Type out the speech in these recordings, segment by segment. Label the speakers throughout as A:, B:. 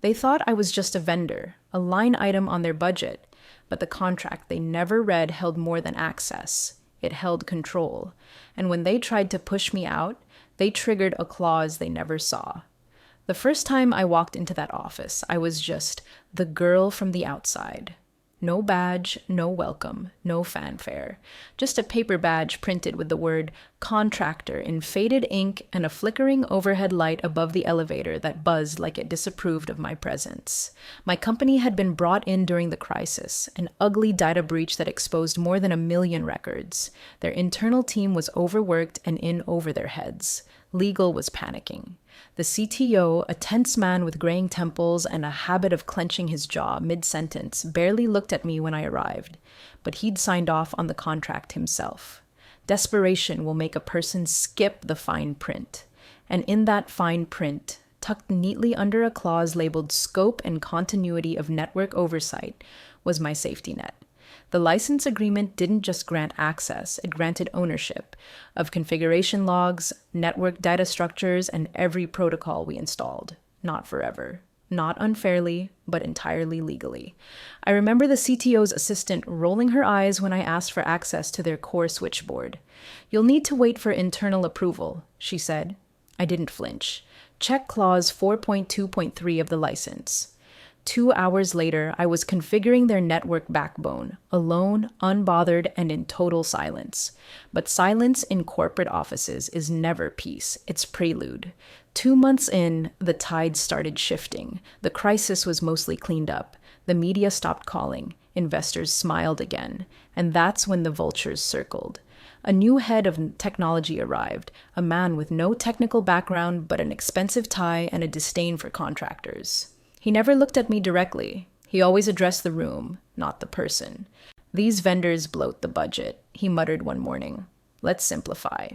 A: They thought I was just a vendor, a line item on their budget, but the contract they never read held more than access. It held control. And when they tried to push me out, they triggered a clause they never saw. The first time I walked into that office, I was just the girl from the outside. No badge, no welcome, no fanfare. Just a paper badge printed with the word contractor in faded ink and a flickering overhead light above the elevator that buzzed like it disapproved of my presence. My company had been brought in during the crisis, an ugly data breach that exposed more than 1 million records. Their internal team was overworked and in over their heads. Legal was panicking. The CTO, a tense man with graying temples and a habit of clenching his jaw mid-sentence, barely looked at me when I arrived, but he'd signed off on the contract himself. Desperation will make a person skip the fine print. And in that fine print, tucked neatly under a clause labeled Scope and Continuity of Network Oversight, was my safety net. The license agreement didn't just grant access, it granted ownership of configuration logs, network data structures, and every protocol we installed. Not forever. Not unfairly, but entirely legally. I remember the CTO's assistant rolling her eyes when I asked for access to their core switchboard. "You'll need to wait for internal approval," she said. I didn't flinch. Check clause 4.2.3 of the license. 2 hours later, I was configuring their network backbone, alone, unbothered, and in total silence. But silence in corporate offices is never peace, it's prelude. 2 months in, the tide started shifting. The crisis was mostly cleaned up. The media stopped calling. Investors smiled again. And that's when the vultures circled. A new head of technology arrived, a man with no technical background but an expensive tie and a disdain for contractors. He never looked at me directly. He always addressed the room, not the person. "These vendors bloat the budget," he muttered one morning. "Let's simplify."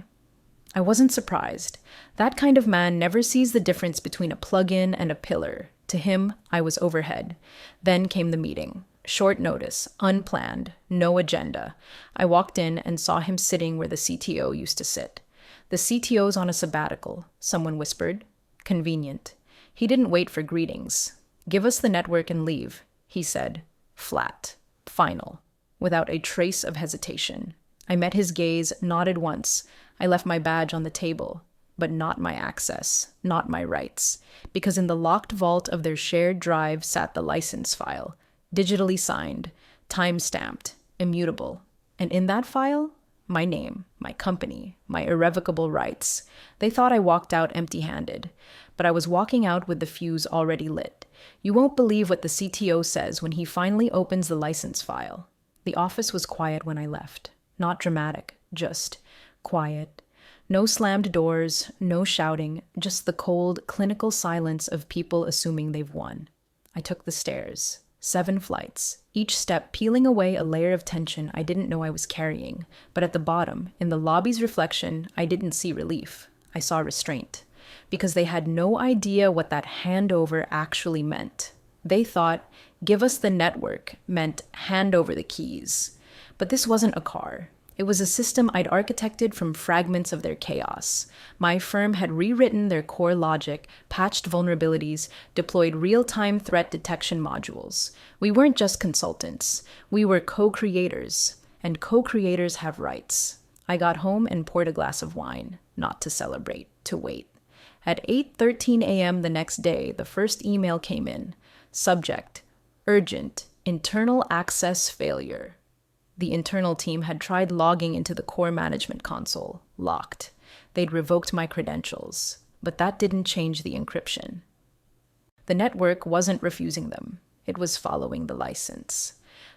A: I wasn't surprised. That kind of man never sees the difference between a plug-in and a pillar. To him, I was overhead. Then came the meeting. Short notice, unplanned, no agenda. I walked in and saw him sitting where the CTO used to sit. "The CTO's on a sabbatical," someone whispered. Convenient. He didn't wait for greetings. "Give us the network and leave," he said. Flat. Final. Without a trace of hesitation. I met his gaze, nodded once. I left my badge on the table. But not my access, not my rights. Because in the locked vault of their shared drive sat the license file. Digitally signed. Time-stamped. Immutable. And in that file, my name, my company, my irrevocable rights. They thought I walked out empty-handed. But I was walking out with the fuse already lit. You won't believe what the CTO says when he finally opens the license file. The office was quiet when I left. Not dramatic, just quiet. No slammed doors, no shouting, just the cold, clinical silence of people assuming they've won. I took the stairs. 7 flights, each step peeling away a layer of tension I didn't know I was carrying. But at the bottom, in the lobby's reflection, I didn't see relief. I saw restraint. Because they had no idea what that handover actually meant. They thought, "Give us the network," meant hand over the keys. But this wasn't a car. It was a system I'd architected from fragments of their chaos. My firm had rewritten their core logic, patched vulnerabilities, deployed real-time threat detection modules. We weren't just consultants. We were co-creators. And co-creators have rights. I got home and poured a glass of wine, not to celebrate, to wait. At 8:13 a.m. the next day, the first email came in. Subject: urgent, internal access failure. The internal team had tried logging into the core management console. Locked. They'd revoked my credentials. But that didn't change the encryption. The network wasn't refusing them. It was following the license.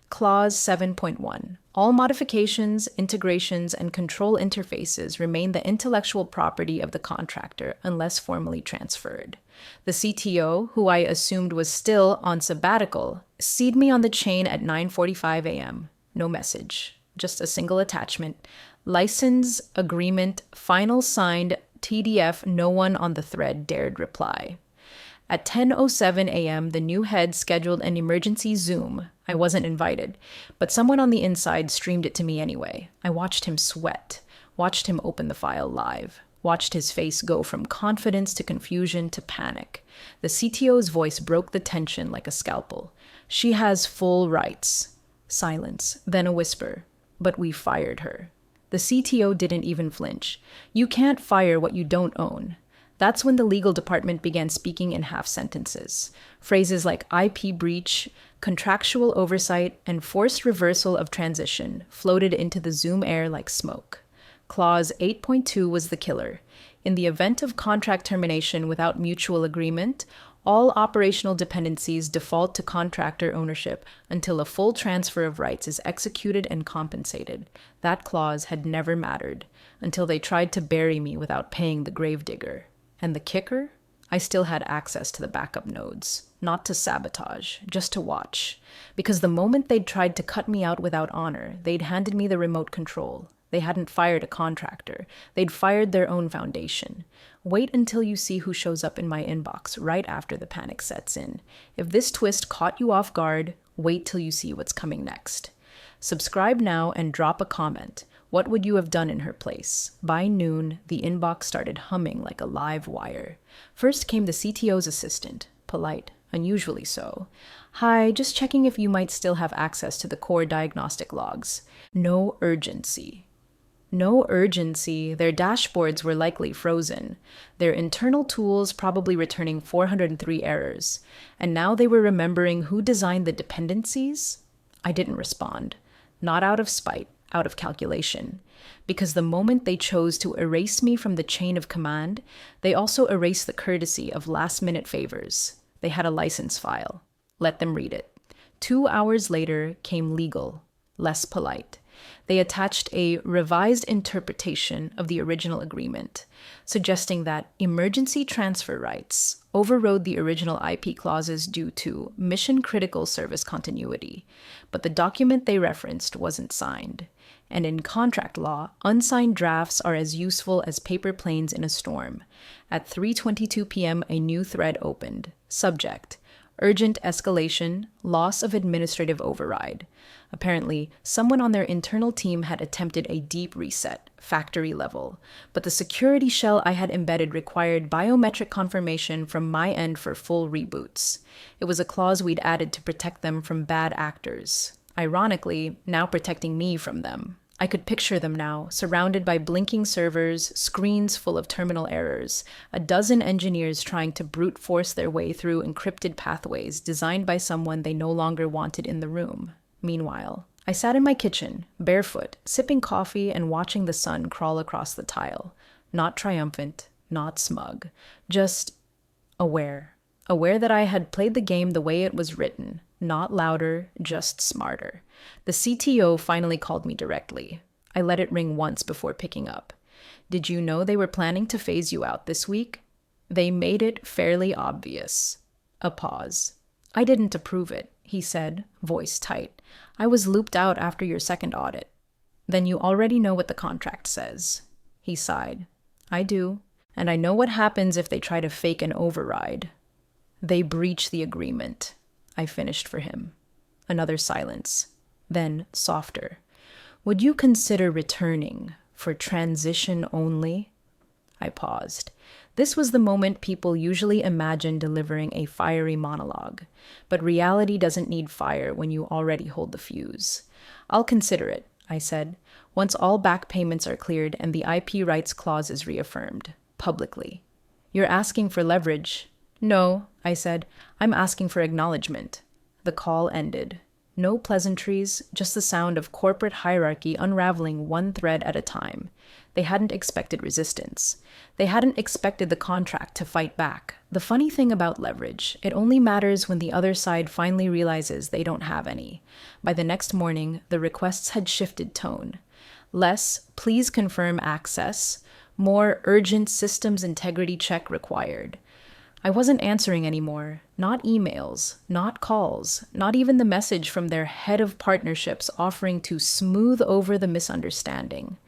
A: Clause 7.1. All modifications, integrations, and control interfaces remain the intellectual property of the contractor unless formally transferred. The CTO, who I assumed was still on sabbatical, CC'd me on the chain at 9:45 a.m. No message. Just a single attachment. License, agreement, final signed, TDF, no one on the thread dared reply. At 10:07 a.m., the new head scheduled an emergency Zoom. I wasn't invited, but someone on the inside streamed it to me anyway. I watched him sweat, watched him open the file live, watched his face go from confidence to confusion to panic. The CTO's voice broke the tension like a scalpel. She has full rights. Silence, then a whisper. But we fired her. The CTO didn't even flinch. You can't fire what you don't own. That's when the legal department began speaking in half sentences. Phrases like IP breach, contractual oversight, and forced reversal of transition floated into the Zoom air like smoke. Clause 8.2 was the killer. In the event of contract termination without mutual agreement, all operational dependencies default to contractor ownership until a full transfer of rights is executed and compensated. That clause had never mattered until they tried to bury me without paying the gravedigger. And the kicker? I still had access to the backup nodes. Not to sabotage, just to watch. Because the moment they'd tried to cut me out without honor, they'd handed me the remote control. They hadn't fired a contractor. They'd fired their own foundation. Wait until you see who shows up in my inbox right after the panic sets in. If this twist caught you off guard, wait till you see what's coming next. Subscribe now and drop a comment. What would you have done in her place? By noon, the inbox started humming like a live wire. First came the CTO's assistant, polite, unusually so. Hi, just checking if you might still have access to the core diagnostic logs. No urgency. No urgency. Their dashboards were likely frozen. Their internal tools probably returning 403 errors. And now they were remembering who designed the dependencies? I didn't respond. Not out of spite. Out of calculation, because the moment they chose to erase me from the chain of command, they also erased the courtesy of last-minute favors. They had a license file. Let them read it. 2 hours later came legal, less polite. They attached a revised interpretation of the original agreement, suggesting that emergency transfer rights overrode the original IP clauses due to mission-critical service continuity, but the document they referenced wasn't signed. And in contract law, unsigned drafts are as useful as paper planes in a storm. At 3:22 p.m., a new thread opened. Subject: urgent escalation, loss of administrative override. Apparently, someone on their internal team had attempted a deep reset, factory level, but the security shell I had embedded required biometric confirmation from my end for full reboots. It was a clause we'd added to protect them from bad actors. Ironically, now protecting me from them. I could picture them now, surrounded by blinking servers, screens full of terminal errors, a dozen engineers trying to brute force their way through encrypted pathways designed by someone they no longer wanted in the room. Meanwhile, I sat in my kitchen, barefoot, sipping coffee and watching the sun crawl across the tile. Not triumphant, not smug, just aware. Aware that I had played the game the way it was written. Not louder, just smarter. The CTO finally called me directly. I let it ring once before picking up. Did you know they were planning to phase you out this week? They made it fairly obvious. A pause. I didn't approve it, he said, voice tight. I was looped out after your second audit. Then you already know what the contract says. He sighed. I do. And I know what happens if they try to fake an override. They breach the agreement. I finished for him. Another silence. Then, softer. Would you consider returning for transition only? I paused. This was the moment people usually imagine delivering a fiery monologue. But reality doesn't need fire when you already hold the fuse. I'll consider it, I said, once all back payments are cleared and the IP rights clause is reaffirmed, publicly. You're asking for leverage. No, I said, I'm asking for acknowledgement. The call ended. No pleasantries, just the sound of corporate hierarchy unraveling one thread at a time. They hadn't expected resistance. They hadn't expected the contract to fight back. The funny thing about leverage, it only matters when the other side finally realizes they don't have any. By the next morning, the requests had shifted tone. Less, please confirm access. More urgent systems integrity check required. I wasn't answering anymore. Not emails, not calls, not even the message from their head of partnerships offering to smooth over the misunderstanding.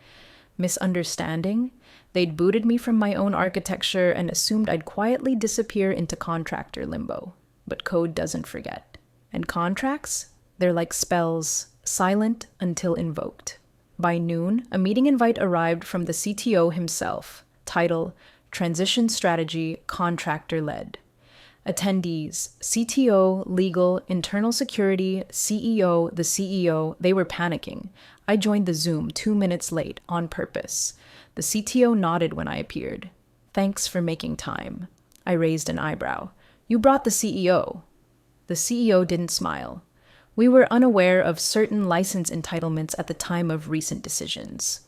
A: Misunderstanding? They'd booted me from my own architecture and assumed I'd quietly disappear into contractor limbo. But code doesn't forget. And contracts? They're like spells, silent until invoked. By noon, a meeting invite arrived from the CTO himself. Title: Transition Strategy Contractor Led. Attendees, CTO, legal, internal security, CEO, the CEO, they were panicking. I joined the Zoom 2 minutes late on purpose. The CTO nodded when I appeared. Thanks for making time. I raised an eyebrow. You brought the CEO. The CEO didn't smile. We were unaware of certain license entitlements at the time of recent decisions.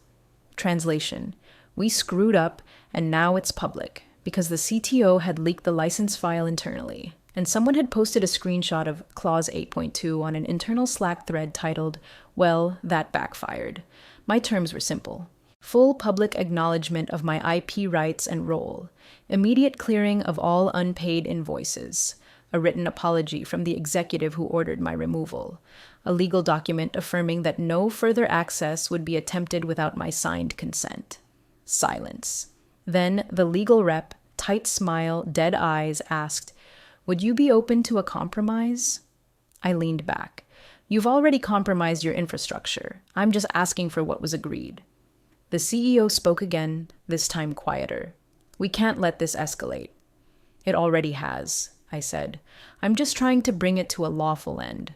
A: Translation: we screwed up, and now it's public, because the CTO had leaked the license file internally, and someone had posted a screenshot of Clause 8.2 on an internal Slack thread titled, "Well, that backfired." My terms were simple. Full public acknowledgement of my IP rights and role, immediate clearing of all unpaid invoices, a written apology from the executive who ordered my removal, a legal document affirming that no further access would be attempted without my signed consent. Silence. Then the legal rep, tight smile, dead eyes, asked, "Would you be open to a compromise?" I leaned back. "You've already compromised your infrastructure. I'm just asking for what was agreed." The CEO spoke again, this time quieter. "We can't let this escalate." "It already has," I said. "I'm just trying to bring it to a lawful end."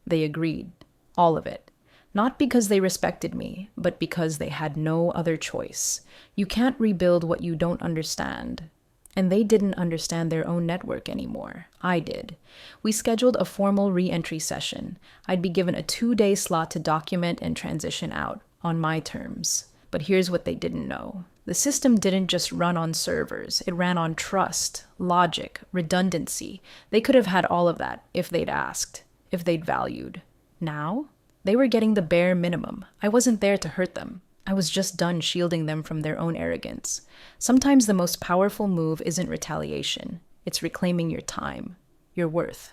A: They agreed. All of it. Not because they respected me, but because they had no other choice. You can't rebuild what you don't understand. And they didn't understand their own network anymore. I did. We scheduled a formal re-entry session. I'd be given a 2-day slot to document and transition out, on my terms. But here's what they didn't know. The system didn't just run on servers. It ran on trust, logic, redundancy. They could have had all of that if they'd asked, if they'd valued. Now, they were getting the bare minimum. I wasn't there to hurt them. I was just done shielding them from their own arrogance. Sometimes the most powerful move isn't retaliation. It's reclaiming your time, your worth.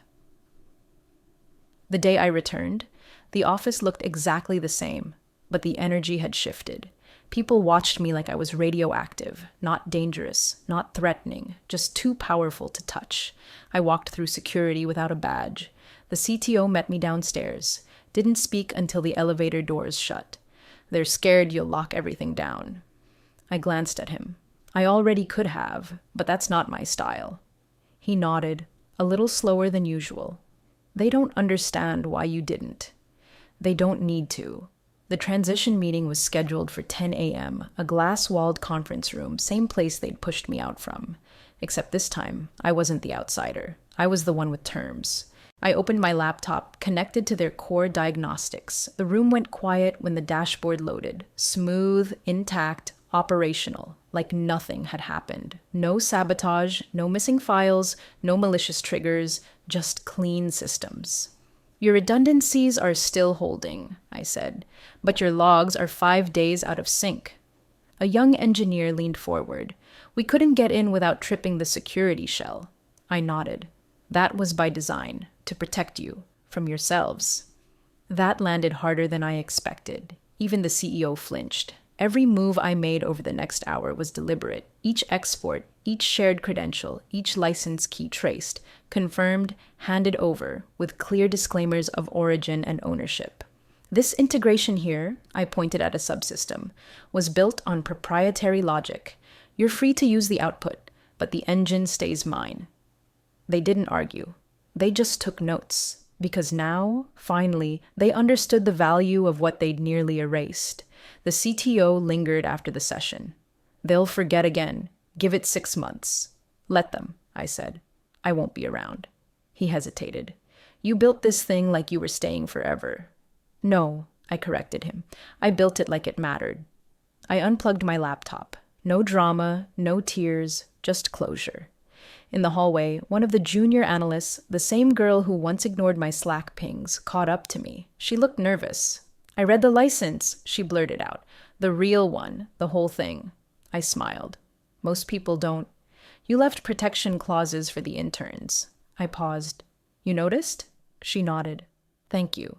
A: The day I returned, the office looked exactly the same, but the energy had shifted. People watched me like I was radioactive, not dangerous, not threatening, just too powerful to touch. I walked through security without a badge. The CTO met me downstairs, didn't speak until the elevator doors shut. They're scared you'll lock everything down. I glanced at him. I already could have, but that's not my style. He nodded, a little slower than usual. They don't understand why you didn't. They don't need to. The transition meeting was scheduled for 10 a.m., a glass-walled conference room, same place they'd pushed me out from. Except this time, I wasn't the outsider. I was the one with terms. I opened my laptop, connected to their core diagnostics. The room went quiet when the dashboard loaded. Smooth, intact, operational, like nothing had happened. No sabotage, no missing files, no malicious triggers, just clean systems. "Your redundancies are still holding," I said, "but your logs are 5 days out of sync." A young engineer leaned forward. "We couldn't get in without tripping the security shell." I nodded. "That was by design, to protect you, from yourselves." That landed harder than I expected. Even the CEO flinched. Every move I made over the next hour was deliberate. Each export, each shared credential, each license key traced, confirmed, handed over, with clear disclaimers of origin and ownership. This integration here, I pointed at a subsystem, was built on proprietary logic. You're free to use the output, but the engine stays mine. They didn't argue. They just took notes. Because now, finally, they understood the value of what they'd nearly erased. The CTO lingered after the session. "They'll forget again. Give it 6 months." "Let them," I said. "I won't be around." He hesitated. "You built this thing like you were staying forever." "No," I corrected him. "I built it like it mattered." I unplugged my laptop. No drama, no tears, just closure. In the hallway, one of the junior analysts, the same girl who once ignored my Slack pings, caught up to me. She looked nervous. "I read the license," she blurted out. "The real one, the whole thing." I smiled. "Most people don't. You left protection clauses for the interns." I paused. "You noticed?" She nodded. "Thank you."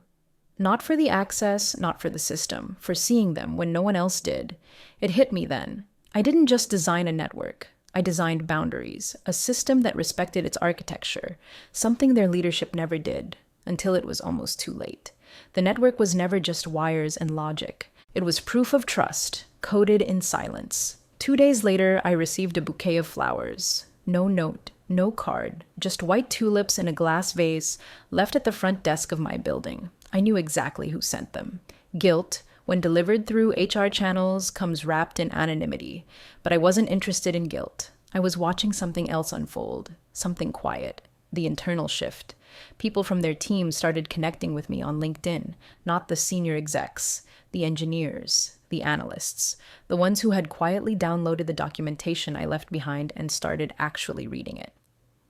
A: Not for the access, not for the system, for seeing them when no one else did. It hit me then. I didn't just design a network. I designed boundaries, a system that respected its architecture, something their leadership never did, until it was almost too late. The network was never just wires and logic. It was proof of trust, coded in silence. 2 days later, I received a bouquet of flowers. No note, No card, just white tulips in a glass vase left at the front desk of my building. I knew exactly who sent them. Guilt, when delivered through HR channels, comes wrapped in anonymity. But I wasn't interested in guilt. I was watching something else unfold, something quiet, the internal shift. People from their team started connecting with me on LinkedIn, not the senior execs, the engineers, the analysts, the ones who had quietly downloaded the documentation I left behind and started actually reading it.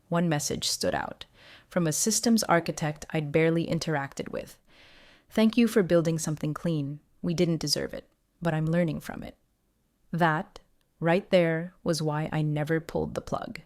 A: One message stood out, from a systems architect I'd barely interacted with. "Thank you for building something clean. We didn't deserve it, but I'm learning from it." That, right there, was why I never pulled the plug.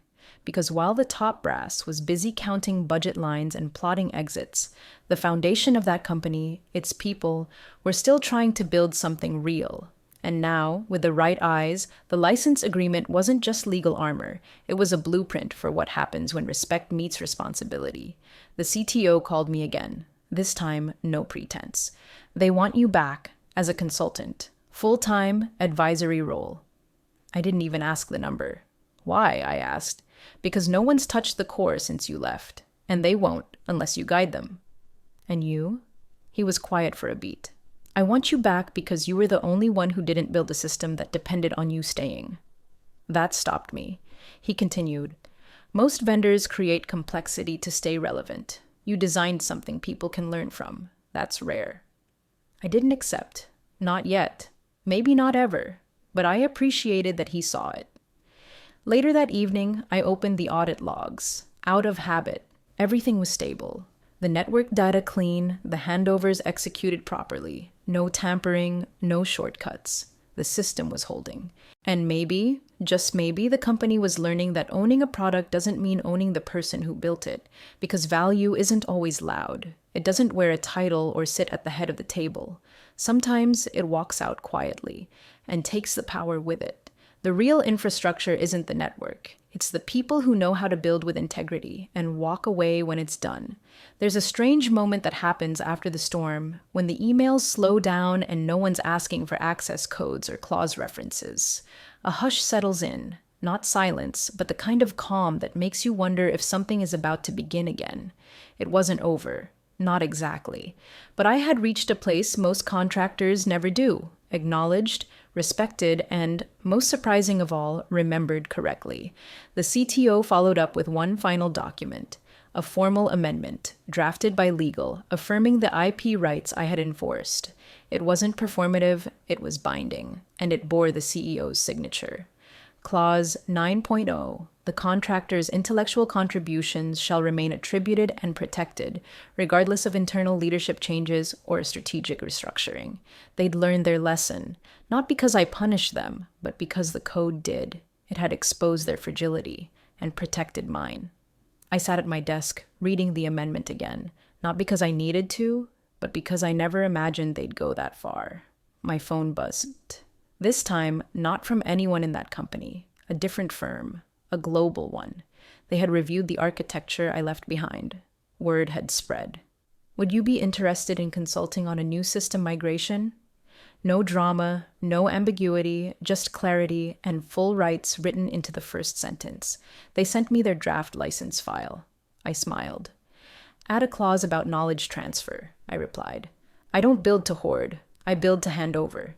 A: Because while the top brass was busy counting budget lines and plotting exits, the foundation of that company, its people, were still trying to build something real. And now, with the right eyes, the license agreement wasn't just legal armor. It was a blueprint for what happens when respect meets responsibility. The CTO called me again. This time, no pretense. "They want you back as a consultant. Full-time advisory role." I didn't even ask the number. "Why?" I asked. "Because no one's touched the core since you left, and they won't unless you guide them." "And you?" He was quiet for a beat. "I want you back because you were the only one who didn't build a system that depended on you staying." That stopped me. He continued, "Most vendors create complexity to stay relevant. You designed something people can learn from. That's rare." I didn't accept. Not yet. Maybe not ever. But I appreciated that he saw it. Later that evening, I opened the audit logs. Out of habit. Everything was stable. The network data clean, the handovers executed properly. No tampering, no shortcuts. The system was holding. And maybe, just maybe, the company was learning that owning a product doesn't mean owning the person who built it, because value isn't always loud. It doesn't wear a title or sit at the head of the table. Sometimes it walks out quietly and takes the power with it. The real infrastructure isn't the network. It's the people who know how to build with integrity and walk away when it's done. There's a strange moment that happens after the storm when the emails slow down and no one's asking for access codes or clause references. A hush settles in, not silence, but the kind of calm that makes you wonder if something is about to begin again. It wasn't over. Not exactly. But I had reached a place most contractors never do. Acknowledged, respected, and, most surprising of all, remembered correctly. The CTO followed up with one final document, a formal amendment, drafted by legal, affirming the IP rights I had enforced. It wasn't performative, it was binding, and it bore the CEO's signature. Clause 9.0, the contractor's intellectual contributions shall remain attributed and protected, regardless of internal leadership changes or strategic restructuring. They'd learned their lesson, not because I punished them, but because the code did. It had exposed their fragility and protected mine. I sat at my desk, reading the amendment again, not because I needed to, but because I never imagined they'd go that far. My phone buzzed. This time, not from anyone in that company, a different firm, a global one. They had reviewed the architecture I left behind. Word had spread. "Would you be interested in consulting on a new system migration?" No drama, no ambiguity, just clarity and full rights written into the first sentence. They sent me their draft license file. I smiled. "Add a clause about knowledge transfer," I replied. "I don't build to hoard. I build to hand over."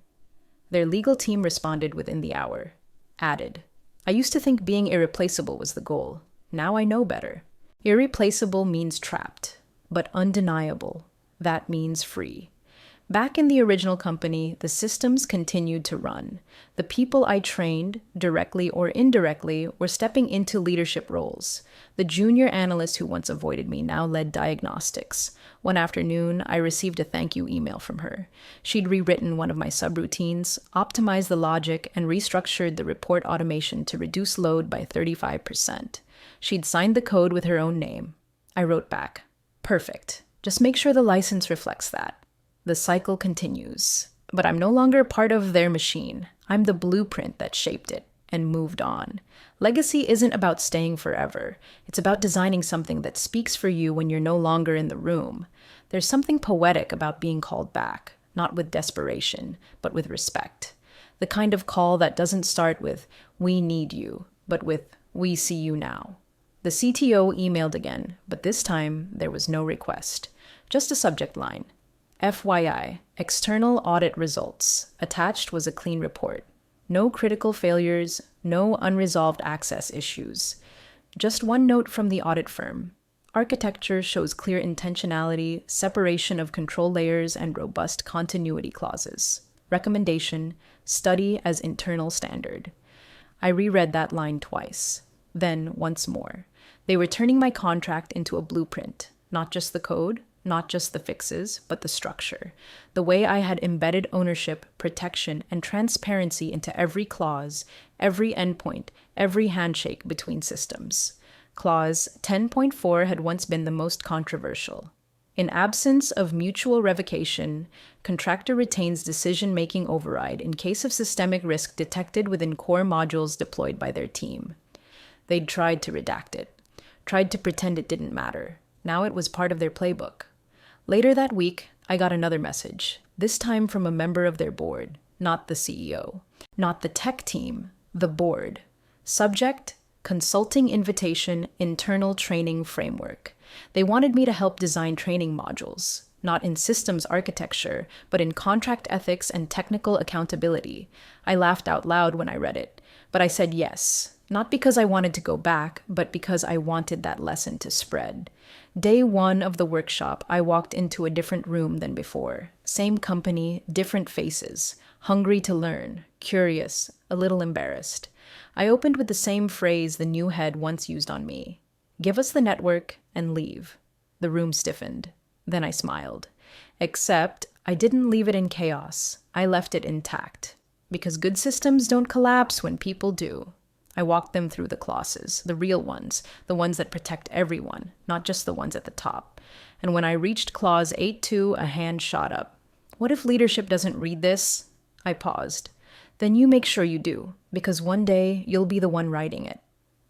A: Their legal team responded within the hour. Added. I used to think being irreplaceable was the goal. Now I know better. Irreplaceable means trapped, but undeniable. That means free. Back in the original company, the systems continued to run. The people I trained, directly or indirectly, were stepping into leadership roles. The junior analyst who once avoided me now led diagnostics. One afternoon, I received a thank you email from her. She'd rewritten one of my subroutines, optimized the logic, and restructured the report automation to reduce load by 35%. She'd signed the code with her own name. I wrote back, "Perfect. Just make sure the license reflects that." The cycle continues. But I'm no longer part of their machine. I'm the blueprint that shaped it and moved on. Legacy isn't about staying forever. It's about designing something that speaks for you when you're no longer in the room. There's something poetic about being called back, not with desperation, but with respect. The kind of call that doesn't start with, "we need you," but with, "we see you now." The CTO emailed again, but this time there was no request. Just a subject line. FYI, external audit results. Attached was a clean report. No critical failures, no unresolved access issues. Just one note from the audit firm. Architecture shows clear intentionality, separation of control layers, and robust continuity clauses. Recommendation, study as internal standard. I reread that line twice. Then once more. They were turning my contract into a blueprint. Not just the code, not just the fixes, but the structure. The way I had embedded ownership, protection, and transparency into every clause, every endpoint, every handshake between systems. Clause 10.4 had once been the most controversial. In absence of mutual revocation, contractor retains decision-making override in case of systemic risk detected within core modules deployed by their team. They'd tried to redact it, tried to pretend it didn't matter. Now it was part of their playbook. Later that week, I got another message, this time from a member of their board, not the CEO, not the tech team, the board. Subject, consulting invitation, internal training framework. They wanted me to help design training modules, not in systems architecture, but in contract ethics and technical accountability. I laughed out loud when I read it, but I said yes, not because I wanted to go back, but because I wanted that lesson to spread. Day one of the workshop, I walked into a different room than before. Same company, different faces, hungry to learn, curious, a little embarrassed. I opened with the same phrase the new head once used on me. Give us the network and leave. The room stiffened. Then I smiled. Except I didn't leave it in chaos. I left it intact. Because good systems don't collapse when people do. I walked them through the clauses, the real ones, the ones that protect everyone, not just the ones at the top. And when I reached clause 8.2, a hand shot up. What if leadership doesn't read this? I paused. Then you make sure you do, because one day you'll be the one writing it.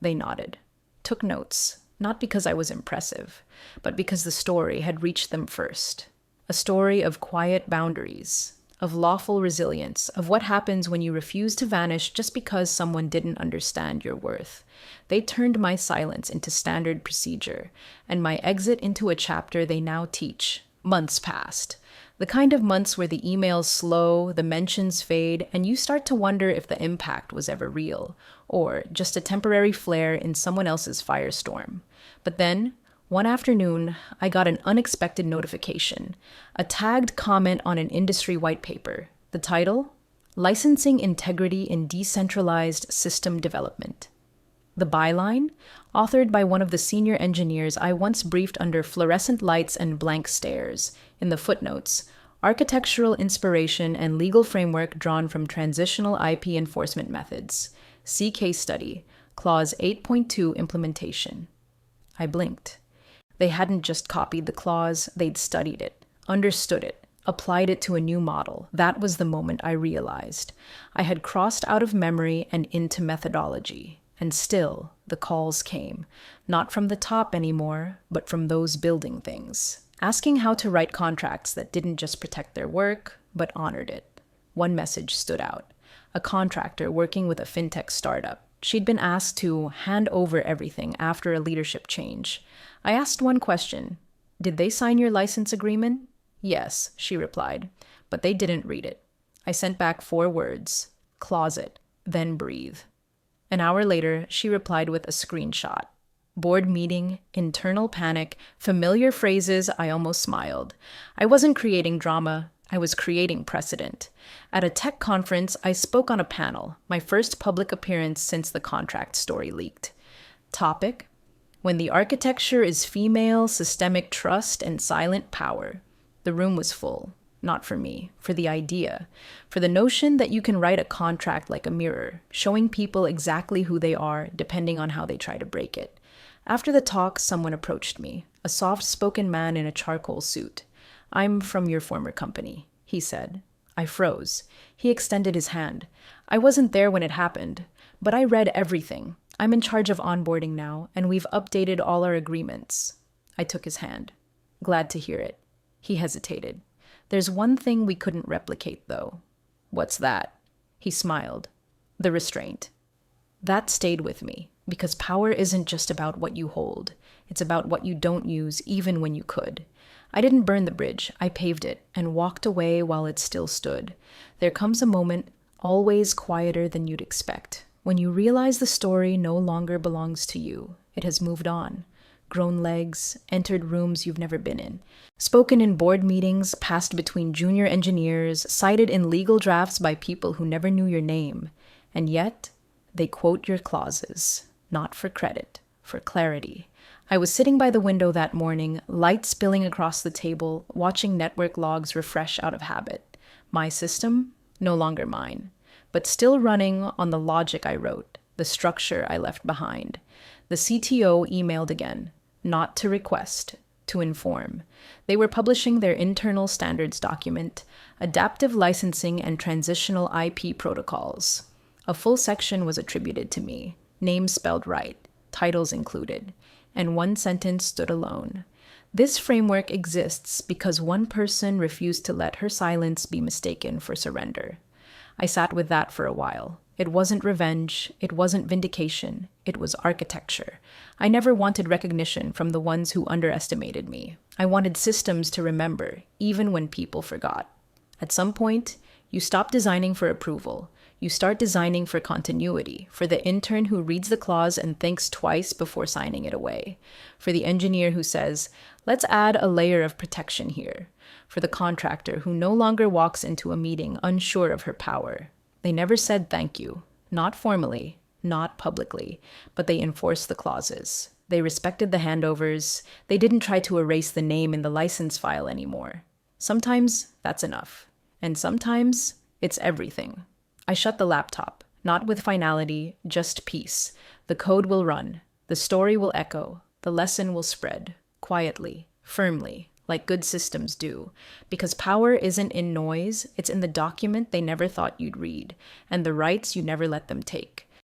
A: They nodded. Took notes, not because I was impressive, but because the story had reached them first. A story of quiet boundaries, of lawful resilience, of what happens when you refuse to vanish just because someone didn't understand your worth. They turned my silence into standard procedure, and my exit into a chapter they now teach. Months passed. The kind of months where the emails slow, the mentions fade, and you start to wonder if the impact was ever real, or just a temporary flare in someone else's firestorm. But then, one afternoon, I got an unexpected notification, a tagged comment on an industry white paper. The title? Licensing Integrity in Decentralized System Development. The byline? Authored by one of the senior engineers I once briefed under fluorescent lights and blank stares. In the footnotes, architectural inspiration and legal framework drawn from transitional IP enforcement methods. See case study, clause 8.2 implementation. I blinked. They hadn't just copied the clause, they'd studied it, understood it, applied it to a new model. That was the moment I realized. I had crossed out of memory and into methodology. And still, the calls came, not from the top anymore, but from those building things, asking how to write contracts that didn't just protect their work, but honored it. One message stood out. A contractor working with a fintech startup. She'd been asked to hand over everything after a leadership change. I asked one question. Did they sign your license agreement? Yes, she replied, but they didn't read it. I sent back 4 words. Closet, then breathe. An hour later, she replied with a screenshot. Board meeting, internal panic, familiar phrases. I almost smiled. I wasn't creating drama. I was creating precedent. At a tech conference, I spoke on a panel, my first public appearance since the contract story leaked. Topic: When the architecture is female, systemic trust, and silent power. The room was full. Not for me, for the idea, for the notion that you can write a contract like a mirror, showing people exactly who they are depending on how they try to break it. After the talk, someone approached me, a soft-spoken man in a charcoal suit. I'm from your former company, he said. I froze. He extended his hand. I wasn't there when it happened, but I read everything. I'm in charge of onboarding now, and we've updated all our agreements. I took his hand. Glad to hear it. He hesitated. There's one thing we couldn't replicate, though. What's that? He smiled. The restraint. That stayed with me. Because power isn't just about what you hold, it's about what you don't use even when you could. I didn't burn the bridge, I paved it and walked away while it still stood. There comes a moment, always quieter than you'd expect, when you realize the story no longer belongs to you. It has moved on, grown legs, entered rooms you've never been in, spoken in board meetings, passed between junior engineers, cited in legal drafts by people who never knew your name. And yet, they quote your clauses, not for credit, for clarity. I was sitting by the window that morning, light spilling across the table, watching network logs refresh out of habit. My system, no longer mine, but still running on the logic I wrote, the structure I left behind. The CTO emailed again, not to request, to inform. They were publishing their internal standards document, Adaptive Licensing and Transitional IP Protocols. A full section was attributed to me, names spelled right, titles included, and one sentence stood alone. This framework exists because one person refused to let her silence be mistaken for surrender. I sat with that for a while. It wasn't revenge, it wasn't vindication, it was architecture. I never wanted recognition from the ones who underestimated me. I wanted systems to remember, even when people forgot. At some point, you stop designing for approval. You start designing for continuity, for the intern who reads the clause and thinks twice before signing it away, for the engineer who says, let's add a layer of protection here, for the contractor who no longer walks into a meeting unsure of her power. They never said thank you, not formally, not publicly, but they enforced the clauses. They respected the handovers. They didn't try to erase the name in the license file anymore. Sometimes that's enough, and sometimes it's everything. I shut the laptop, not with finality, just peace. The code will run, the story will echo, the lesson will spread, quietly, firmly, like good systems do. Because power isn't in noise, it's in the document they never thought you'd read, and the rights you never let them take.